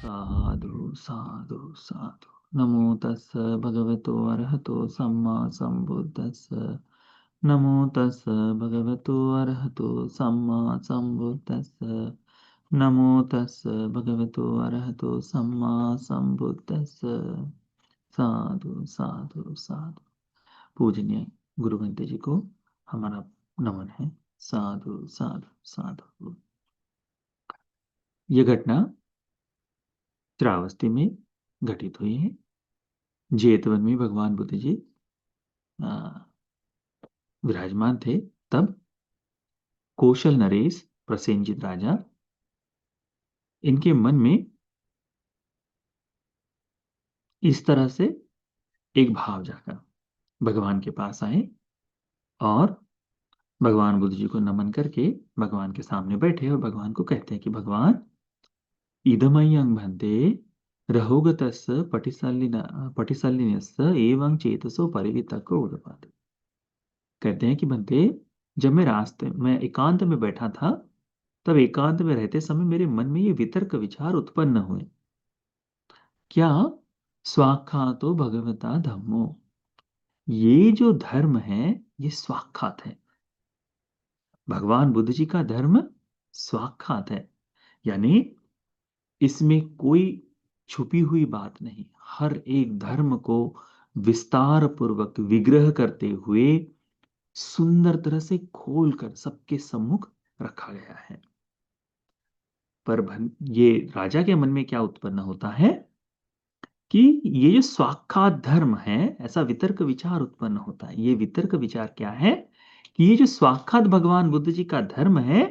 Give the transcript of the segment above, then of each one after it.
साधु साधु साधु। नमो तस्स भगवतो अरहतो सम्मा सम्बुद्धस्स। नमो तस्स भगवतो अरहतो सम्मा सम्बुद्धस्स। नमो तस्स भगवतो अरहतो सम्मा सम्बुद्धस्स। साधु साधु साधु। पूजनीय गुरु बंते जी को हमारा नमन है। साधु साधु साधु। यह घटना श्रावस्ती में घटित हुई है। जेतवन में भगवान बुद्ध जी विराजमान थे। तब कौशल नरेश प्रसेनजित राजा इनके मन में इस तरह से एक भाव जागा। भगवान के पास आए और भगवान बुद्ध जी को नमन करके भगवान के सामने बैठे और भगवान को कहते हैं कि भगवान इदमय्यं भन्ते रहोगतस्य पटिसल्लिनस्य एवं चेतसो परिवितको उदपादि। कहते हैं कि भन्ते, जब मैं रास्ते में एकांत में बैठा था तब एकांत में रहते समय मेरे मन में ये वितर्क विचार उत्पन्न हुए। क्या? स्वाख्यातो भगवता धम्मो, ये जो धर्म है ये स्वाख्यात है। भगवान बुद्ध जी का धर्म स्वाख्यात है, यानी इसमें कोई छुपी हुई बात नहीं। हर एक धर्म को विस्तार पूर्वक विग्रह करते हुए सुंदर तरह से खोलकर सबके सम्मुख रखा गया है। पर ये राजा के मन में क्या उत्पन्न होता है कि ये जो स्वाख्यात धर्म है, ऐसा वितर्क विचार उत्पन्न होता है। ये वितर्क विचार क्या है कि ये जो स्वाख्यात भगवान बुद्ध जी का धर्म है,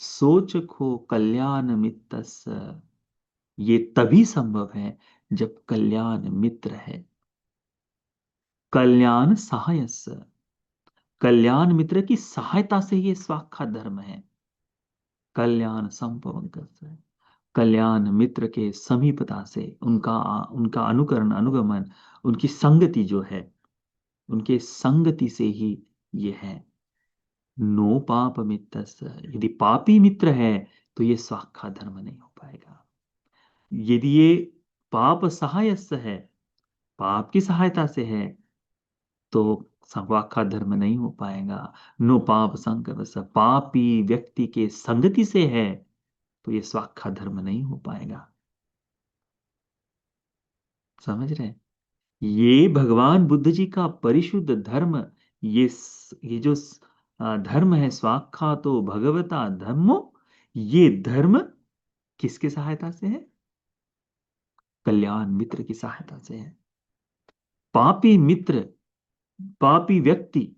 सोच खो कल्याण मित्तस, ये तभी संभव है जब कल्याण मित्र है। कल्याण सहायस, कल्याण मित्र की सहायता से ये स्वाख्यात धर्म है। कल्याण संपवं, कल्याण मित्र के समीपता से, उनका उनका अनुकरण अनुगमन, उनकी संगति जो है, उनके संगति से ही ये है। नो पाप मित्रस्य, यदि पापी मित्र है तो ये स्वाख्यात धर्म नहीं हो पाएगा। यदि ये पाप सहायस्य है, पाप की सहायता से है, तो स्वाख्यात धर्म नहीं हो पाएगा। नो पाप संगवस्य, पापी व्यक्ति के संगति से है तो ये स्वाख्यात धर्म नहीं हो पाएगा। समझ रहे हैं? ये भगवान बुद्ध जी का परिशुद्ध धर्म, ये जो धर्म है स्वाख्यातो भगवता धर्मो, ये धर्म किसकी सहायता से है? कल्याण मित्र की सहायता से है। पापी मित्र, पापी व्यक्ति,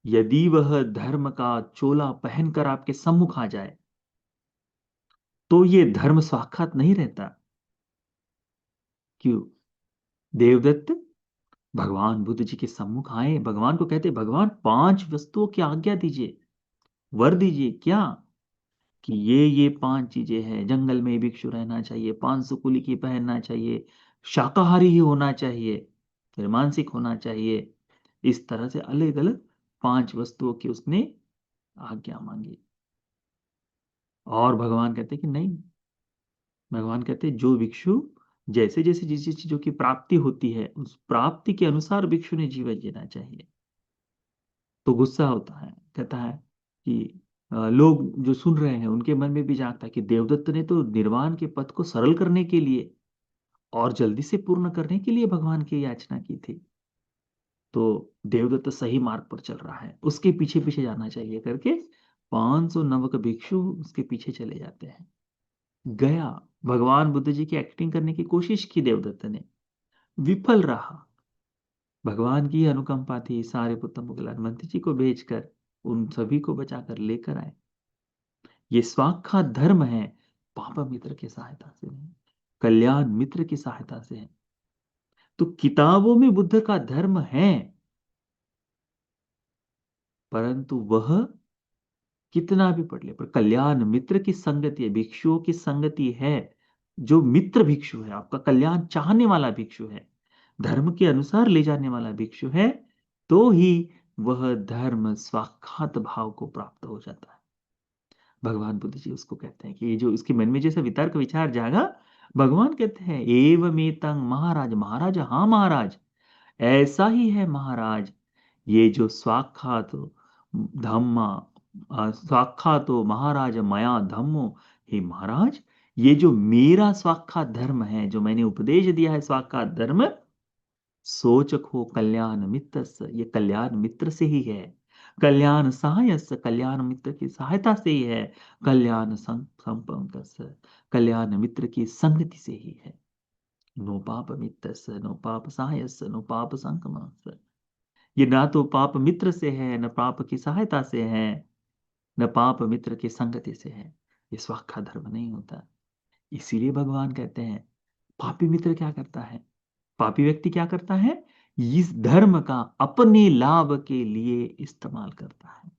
यदि वह धर्म का चोला पहनकर आपके सम्मुख आ जाए तो ये धर्म स्वाख्यात नहीं रहता। क्यों? देवदत्त भगवान बुद्ध जी के सम्मुख आए, भगवान को कहते, भगवान 5 वस्तुओं की आज्ञा दीजिए, वर दीजिए। क्या? कि ये 5 चीजें हैं। जंगल में भिक्षु रहना चाहिए, 500 कुली की पहनना चाहिए, शाकाहारी ही होना चाहिए, फिर मानसिक होना चाहिए। इस तरह से अलग अलग 5 वस्तुओं की उसने आज्ञा मांगी। और भगवान कहते कि नहीं, भगवान कहते जो भिक्षु जैसे जैसे जिस जिस चीजों की प्राप्ति होती है उस प्राप्ति के अनुसार भिक्षु ने जीवन जीना चाहिए। तो गुस्सा होता है, कहता है कि लोग जो सुन रहे हैं उनके मन में भी जागता है कि देवदत्त ने तो निर्वाण के पथ को सरल करने के लिए और जल्दी से पूर्ण करने के लिए भगवान की याचना की थी। तो देवदत्त सही मार्ग पर चल रहा है, उसके पीछे पीछे जाना चाहिए करके 500 नवक भिक्षु उसके पीछे चले जाते हैं। गया, भगवान बुद्ध जी की एक्टिंग करने की कोशिश की देवदत्त ने, विफल रहा। भगवान की अनुकंपा थी, सारे पुत्र मुगलान जी को भेजकर उन सभी को बचाकर लेकर आए। ये स्वाख्यात धर्म है, पाप मित्र की सहायता से नहीं, कल्याण मित्र की सहायता से है। तो किताबों में बुद्ध का धर्म है, परंतु वह कितना भी पढ़ ले, पर कल्याण मित्र की संगति है, भिक्षुओं की संगति है। जो मित्र भिक्षु है, आपका कल्याण चाहने वाला भिक्षु है, धर्म के अनुसार ले जाने वाला भिक्षु है, तो ही वह धर्म स्वाख्यात भाव को प्राप्त हो जाता है। भगवान बुद्ध जी उसको कहते हैं कि ये जो इसके मन में जैसे वितर्क विचार जागा, भगवान कहते हैं एवमेतं महाराज, महाराज हाँ महाराज, ऐसा ही है महाराज। ये जो स्वाक्षात धम्मा स्वाक्षातो महाराज मया धम्मो, हे महाराज ये जो मेरा स्वाक्षात धर्म है, जो मैंने उपदेश दिया है स्वाक्षात धर्म, सोचको कल्याण मित्र, ये कल्याण मित्र से ही है। कल्याण सहायस, कल्याण मित्र की सहायता से ही है। कल्याण संपंकस, कल्याण मित्र की संगति से ही है। नो पाप मित्र, नो पाप सहायस, नो पाप संकमस। ये ना तो पाप मित्र से है, न पाप की सहायता से है, न पाप मित्र की संगति से है। ये स्वाखा धर्म नहीं होता। इसीलिए भगवान कहते हैं पापी मित्र क्या करता है, पापी व्यक्ति क्या करता है, इस धर्म का अपने लाभ के लिए इस्तेमाल करता है।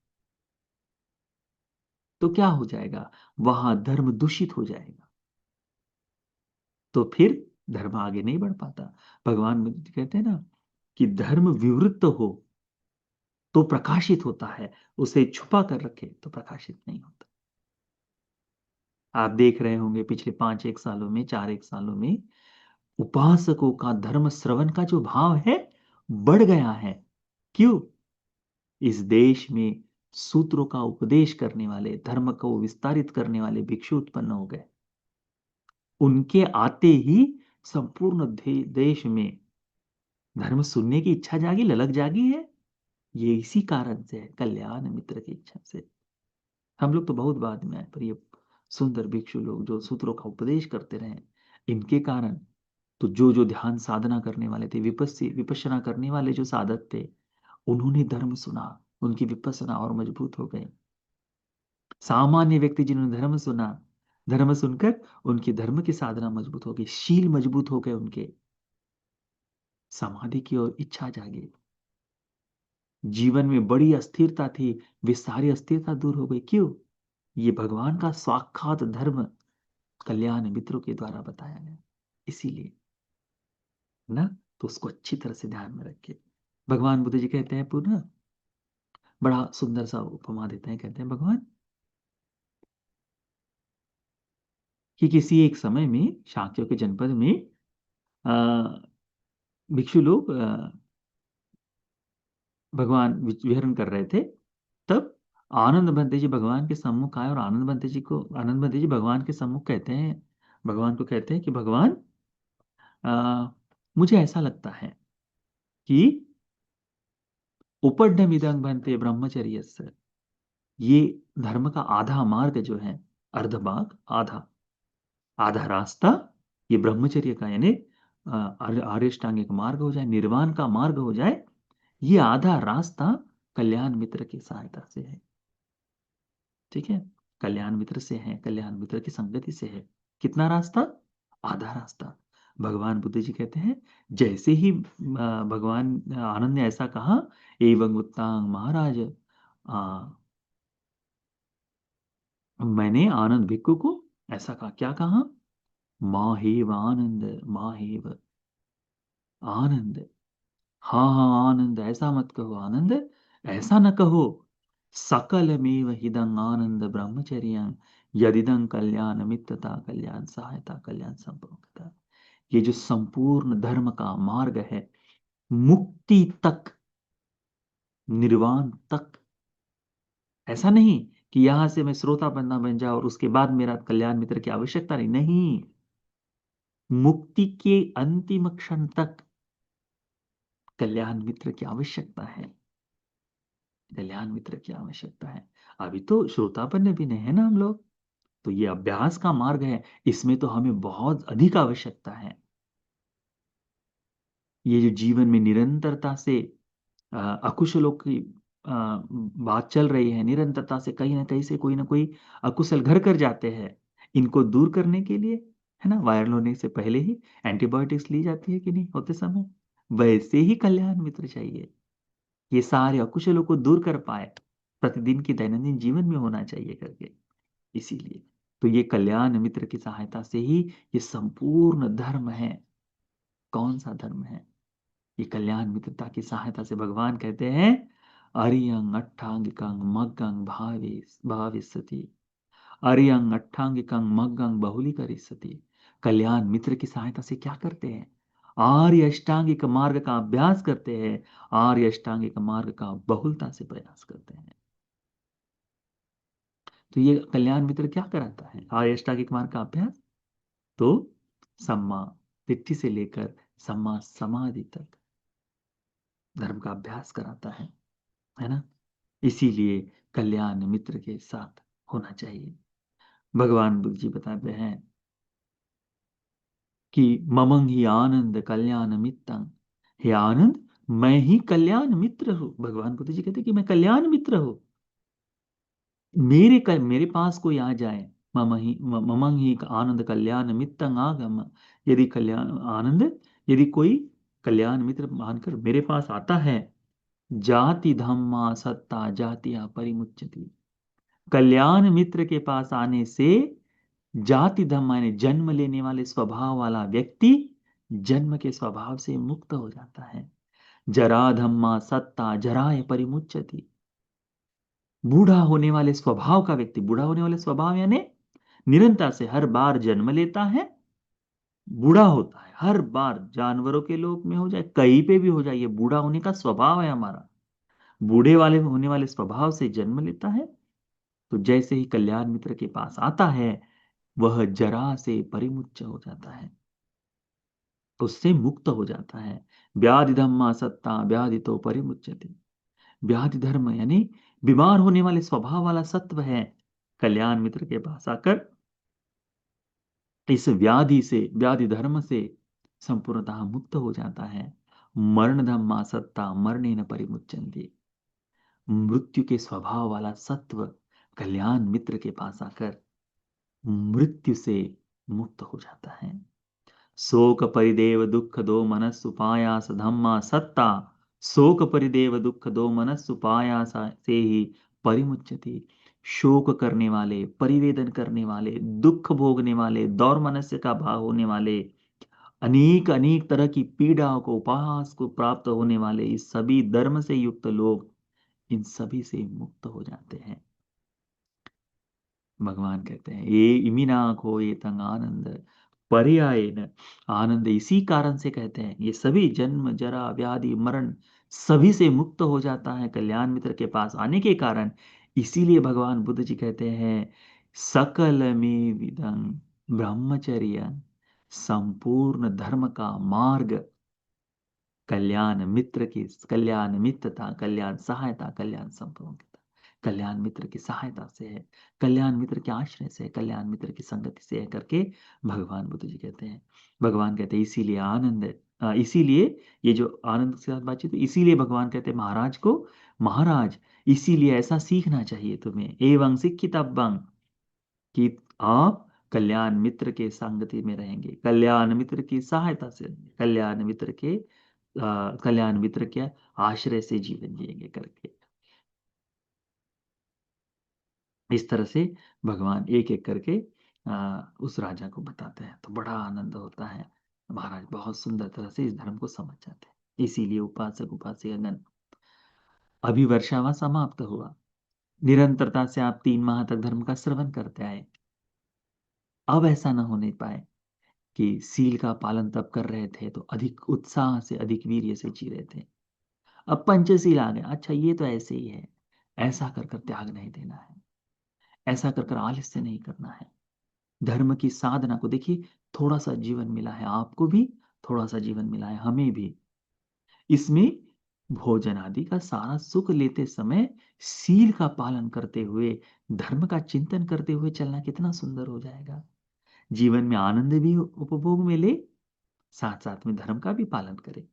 तो क्या हो जाएगा, वहां धर्म दूषित हो जाएगा, तो फिर धर्म आगे नहीं बढ़ पाता। भगवान कहते हैं ना कि धर्म विवृत हो तो प्रकाशित होता है, उसे छुपा कर रखे तो प्रकाशित नहीं होता। आप देख रहे होंगे पिछले 5 एक सालों में, 4 एक सालों में उपासकों का धर्म श्रवण का जो भाव है बढ़ गया है। क्यों? इस देश में सूत्रों का उपदेश करने वाले, धर्म को विस्तारित करने वाले भिक्षु उत्पन्न हो गए। उनके आते ही संपूर्ण देश में धर्म सुनने की इच्छा जागी, ललक जागी है। ये इसी कारण से है, कल्याण मित्र की इच्छा से। हम लोग तो बहुत बाद में आए, पर ये सुंदर भिक्षु लोग जो सूत्रों का उपदेश करते रहे, इनके कारण तो जो जो ध्यान साधना करने वाले थे, विपश्यना करने वाले जो साधक थे, उन्होंने धर्म सुना, उनकी विपश्यना और मजबूत हो गई। सामान्य व्यक्ति जिन्होंने धर्म सुना, धर्म सुनकर उनकी धर्म की साधना मजबूत हो गई, शील मजबूत हो गए उनके, समाधि की ओर इच्छा जागी, जीवन में बड़ी अस्थिरता थी, वे सारी अस्थिरता दूर हो गई। क्यों? ये भगवान का साक्षात धर्म कल्याण मित्रों के द्वारा बताया गया, इसीलिए ना। तो उसको अच्छी तरह से ध्यान में रखिए। भगवान बुद्ध जी कहते हैं पुनः, बड़ा सुंदर सा उपमा देते हैं, कहते हैं भगवान कि किसी एक समय में शाक्यों के जनपद में भिक्षु लोग भगवान विहरण कर रहे थे। तब आनंद बंते जी भगवान के सम्मुख आए और आनंद बंते जी भगवान के सम्मुख कहते हैं, भगवान को कहते हैं कि भगवान मुझे ऐसा लगता है कि उपड्डमिदं बंते ब्रह्मचर्य, ये धर्म का आधा मार्ग जो है, अर्ध भाग, आधा आधा रास्ता, ये ब्रह्मचर्य का यानी आर्यष्टांगिक मार्ग हो जाए, निर्वाण का मार्ग हो जाए, ये आधा रास्ता कल्याण मित्र की सहायता से है। ठीक है, कल्याण मित्र से है, कल्याण मित्र की संगति से है। कितना रास्ता? आधा रास्ता। भगवान बुद्ध जी कहते हैं जैसे ही भगवान आनंद ने ऐसा कहा, एवं उत्तांग महाराज, मैंने आनंद भिक्खु को ऐसा कहा, क्या कहा? माहेव आनंद, माहेव आनंद, हाँ हाँ आनंद, ऐसा मत कहो आनंद, ऐसा न कहो। सकलमेव हिदं आनंद ब्रह्मचर्य, यदिदं कल्याण मित्रता, कल्याण सहायता, कल्याण संपन्नता। ये जो संपूर्ण धर्म का मार्ग है, मुक्ति तक, निर्वाण तक, ऐसा नहीं कि यहां से मैं श्रोता बनना बन जाऊं और उसके बाद मेरा कल्याण मित्र की आवश्यकता नहीं, नहीं, मुक्ति के अंतिम क्षण तक कल्याण मित्र की आवश्यकता है, कल्याण मित्र की आवश्यकता है। अभी तो श्रोतापन्न भी नहीं है ना हम लोग, तो ये अभ्यास का मार्ग है, इसमें तो हमें बहुत अधिक आवश्यकता है। ये जो जीवन में निरंतरता से अकुशलों की बात चल रही है, निरंतरता से कहीं ना कहीं से कोई ना कोई अकुशल घर कर जाते हैं, इनको दूर करने के लिए, है ना, वायरल होने से पहले ही एंटीबायोटिक्स ली जाती है कि नहीं होते समय, वैसे ही कल्याण मित्र चाहिए। ये सारे अकुशलों को दूर कर पाए, प्रतिदिन की दैनंदिन जीवन में होना चाहिए करके, इसीलिए तो ये कल्याण मित्र की सहायता से ही ये संपूर्ण धर्म है। कौन सा धर्म है? ये कल्याण मित्रता की सहायता से। भगवान कहते हैं अरियंग अट्ठांगिकं मग्गंग भाविसति, अरियंग अट्ठांगिकं मग्गंग बहुलीकरिष्यति, कल्याण मित्र की सहायता से क्या करते हैं? आर्य अष्टांगिक मार्ग का अभ्यास करते हैं। आर्य अष्टांगिक मार्ग का बहुलता से प्रयास करते हैं। तो ये कल्याण मित्र क्या कराता है? आर्य अष्टांगिक मार्ग का अभ्यास। तो सम्मा दिट्ठी से लेकर सम्मा समाधि तक धर्म का अभ्यास कराता है ना? इसीलिए कल्याण मित्र के साथ होना चाहिए। भगवान बुद्ध जी बताते हैं कि ममंग ही आनंद कल्याण मित्रं, हे आनंद, मैं ही कल्याण मित्र हूं। भगवान बुद्ध जी कहते हैं कि मैं कल्याण मित्र हूं। मेरे पास कोई आ जाए, ममंग ही आनंद कल्याण मित्रं आगम, यदि कल्याण आनंद, यदि कोई कल्याण मित्र मानकर मेरे पास आता है, जाति धम्मा सत्ता जातिया परिमुच्यति, कल्याण मित्र के पास आने से जाति धर्म माने जन्म लेने वाले स्वभाव वाला व्यक्ति जन्म के स्वभाव से मुक्त हो जाता है। जरा धम्मा सत्ता जराय परिमुच्यति, बूढ़ा होने वाले स्वभाव का व्यक्ति, बूढ़ा होने वाले स्वभाव यानी निरंतर से हर बार जन्म लेता है, बूढ़ा होता है, हर बार जानवरों के लोक में हो जाए कहीं पे भी हो जाए, ये बूढ़ा होने का स्वभाव है हमारा, बूढ़े वाले होने वाले स्वभाव से जन्म लेता है। तो जैसे ही कल्याण मित्र के पास आता है, वह जरा से परिमुच्य हो जाता है, उससे मुक्त हो जाता है। व्याधि धम्मा सत्ता व्याधि तो परिमुच्यते, व्याधि धर्म यानी बीमार होने वाले स्वभाव वाला सत्व है, कल्याण मित्र के पास आकर इस व्याधि से, व्याधि धर्म से संपूर्णतः मुक्त हो जाता है। मरण धम्मा सत्ता मरणे न परिमुच्यन्ते, मृत्यु के स्वभाव वाला सत्व कल्याण मित्र के पास आकर मृत्यु से मुक्त हो जाता है। शोक परिदेव दुख दो मनस्सुपायास धम्मा सत्ता, शोक परिदेव दुख दो मनस्सुपायास से ही परिमुच्यति, शोक करने वाले, परिवेदन करने वाले, दुख भोगने वाले, दौर मनस्य का भाव होने वाले, अनेक अनेक तरह की पीड़ाओं को, उपहास को प्राप्त होने वाले इस सभी धर्म से युक्त लोग इन सभी से मुक्त हो जाते हैं। भगवान कहते हैं ये इमिना खो ये तंग आनंद पर्याय न, आनंद इसी कारण से कहते हैं ये सभी जन्म जरा व्याधि मरण सभी से मुक्त हो जाता है कल्याण मित्र के पास आने के कारण। इसीलिए भगवान बुद्ध जी कहते हैं सकल में विदं ब्रह्मचर्य, संपूर्ण धर्म का मार्ग कल्याण मित्र की, कल्याण मित्रता, कल्याण सहायता, कल्याण संपूर्णता, कल्याण मित्र की सहायता से है, कल्याण मित्र के आश्रय से है, कल्याण मित्र की संगति से है करके भगवान बुद्ध जी कहते हैं। भगवान कहते हैं इसीलिए आनंद, इसीलिए ये जो आनंद के साथ बातचीत, इसीलिए भगवान कहते हैं महाराज को, महाराज इसीलिए ऐसा सीखना चाहिए तुम्हें, एवं शिक्षितव्यं, कि आप कल्याण मित्र के संगति में रहेंगे, कल्याण मित्र की सहायता से रहेंगे, कल्याण मित्र के कल्याण मित्र के आश्रय से जीवन जिएंगे करके। इस तरह से भगवान एक एक करके उस राजा को बताते हैं, तो बड़ा आनंद होता है। महाराज बहुत सुंदर तरह से इस धर्म को समझ जाते हैं। इसीलिए उपासक उपासिकागण, अभी वर्षावा समाप्त हुआ, निरंतरता से आप 3 माह तक धर्म का श्रवण करते आए। अब ऐसा न होने पाए कि सील का पालन तब कर रहे थे तो अधिक उत्साह से, अधिक वीर्य से जी रहे थे, अब पंचशील आ गया, अच्छा ये तो ऐसे ही है, ऐसा कर कर त्याग नहीं देना है, ऐसा कर कर आलस्य नहीं करना है। धर्म की साधना को देखिए, थोड़ा सा जीवन मिला है आपको भी, थोड़ा सा जीवन मिला है हमें भी, इसमें भोजन आदि का सारा सुख लेते समय सील का पालन करते हुए, धर्म का चिंतन करते हुए चलना कितना सुंदर हो जाएगा। जीवन में आनंद भी उपभोग में ले, साथ साथ में धर्म का भी पालन करे,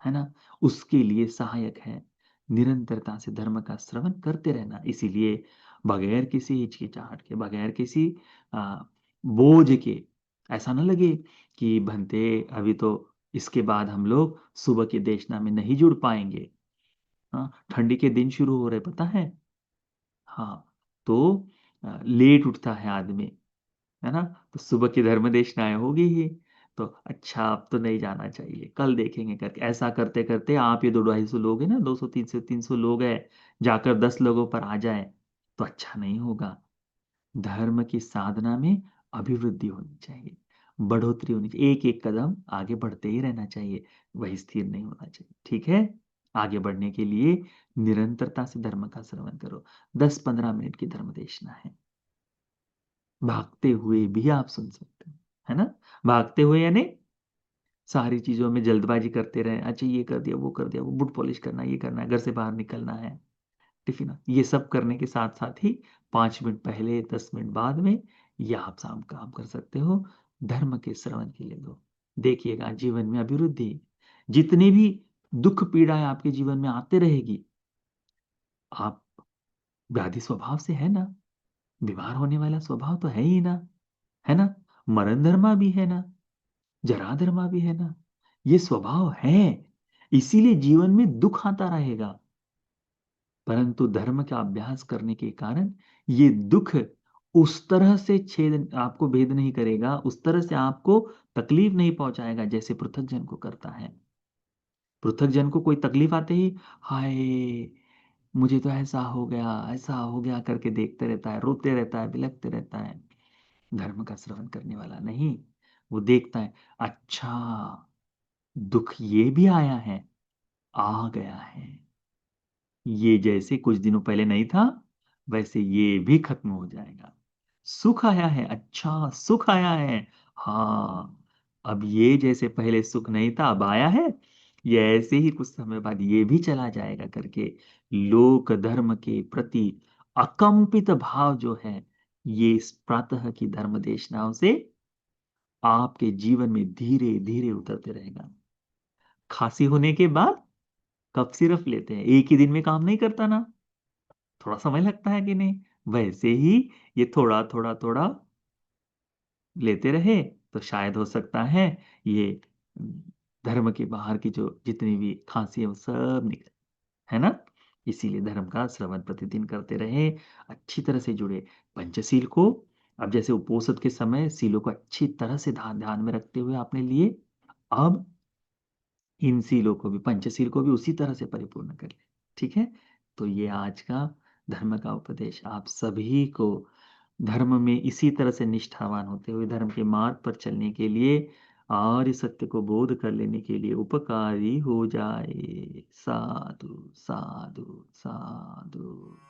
है ना? उसके लिए सहायक है निरंतरता से धर्म का श्रवण करते रहना। इसीलिए बगैर किसी हिचकिचाहट के, बगैर किसी आ, बोझ के, ऐसा ना लगे कि भंते अभी तो इसके बाद हम लोग सुबह की देशना में नहीं जुड़ पाएंगे। हाँ, ठंडी के दिन शुरू हो रहे पता है। हाँ, तो लेट उठता है आदमी, है ना? तो सुबह की धर्म देशनाएं होगी ही, तो अच्छा अब तो नहीं जाना चाहिए, कल देखेंगे करके, ऐसा करते करते आप ये 200-250 लोग हैं ना, 200-300 लोग हैं, जाकर 10 लोगों पर आ जाए तो अच्छा नहीं होगा। धर्म की साधना में अभिवृद्धि होनी चाहिए। बढ़ोतरी होनी चाहिए, एक एक कदम आगे बढ़ते ही रहना चाहिए, वही स्थिर नहीं होना चाहिए। ठीक है, आगे बढ़ने के लिए निरंतरता से धर्म का श्रवण करो। 10-15 मिनट की धर्म देशना है, भागते हुए भी आप सुन सकते हो, है ना। भागते हुए यानी सारी चीजों में जल्दबाजी करते रहे, अच्छा ये कर दिया वो कर दिया, वो बूट पॉलिश करना, ये करना है, घर से बाहर निकलना है, टिफिन, ये सब करने के साथ साथ ही 5 मिनट पहले 10 मिनट बाद में ये आप शाम काम कर सकते हो, धर्म के श्रवण के लिए दो। देखिएगा जीवन में अभिवृद्धि, जितनी भी दुख पीड़ाएं आपके जीवन में आते रहेगी, आप व्याधि स्वभाव से है ना, बीमार होने वाला स्वभाव तो है ही ना, है ना, मरण धर्मा भी है ना, जरा धर्मा भी है ना, ये स्वभाव है, इसीलिए जीवन में दुख आता रहेगा। परंतु धर्म का अभ्यास करने के कारण ये दुख उस तरह से छेद आपको भेद नहीं करेगा, उस तरह से आपको तकलीफ नहीं पहुंचाएगा जैसे पृथक को करता है। पृथक को कोई तकलीफ आते ही हाय मुझे तो ऐसा हो गया करके देखते रहता है, रोते रहता है, बिलखते रहता है। धर्म का श्रवण करने वाला नहीं, वो देखता है, अच्छा दुख ये भी आया है, आ गया है, ये जैसे कुछ दिनों पहले नहीं था वैसे ये भी खत्म हो जाएगा। सुख आया है, अच्छा सुख आया है, हाँ अब ये जैसे पहले सुख नहीं था अब आया है, ये ऐसे ही कुछ समय बाद ये भी चला जाएगा करके लोक धर्म के प्रति अकंपित भाव जो है ये इस प्रातः की धर्म देशनाओं से आपके जीवन में धीरे धीरे उतरते रहेगा। खांसी होने के बाद कफ सिरप लेते हैं, एक ही दिन में काम नहीं करता ना, थोड़ा समय लगता है कि नहीं, वैसे ही ये थोड़ा थोड़ा थोड़ा लेते रहे तो शायद हो सकता है ये धर्म के बाहर की जो जितनी भी खांसी है वो सब निकले, है ना। इसीलिए धर्म का श्रवण प्रतिदिन करते रहे, अच्छी तरह से जुड़े पंचशील को। अब जैसे उपोषद के समय सीलों को अच्छी तरह से ध्यान ध्यान में रखते हुए आपने लिए, अब इन सीलों को भी, पंचशील को भी उसी तरह से परिपूर्ण कर ले। ठीक है, तो ये आज का धर्म का उपदेश आप सभी को धर्म में इसी तरह से निष्ठावान होते हुए धर्म के मार्ग पर चलने के लिए और इस सत्य को बोध कर लेने के लिए उपकारी हो जाए। साधु साधु साधु।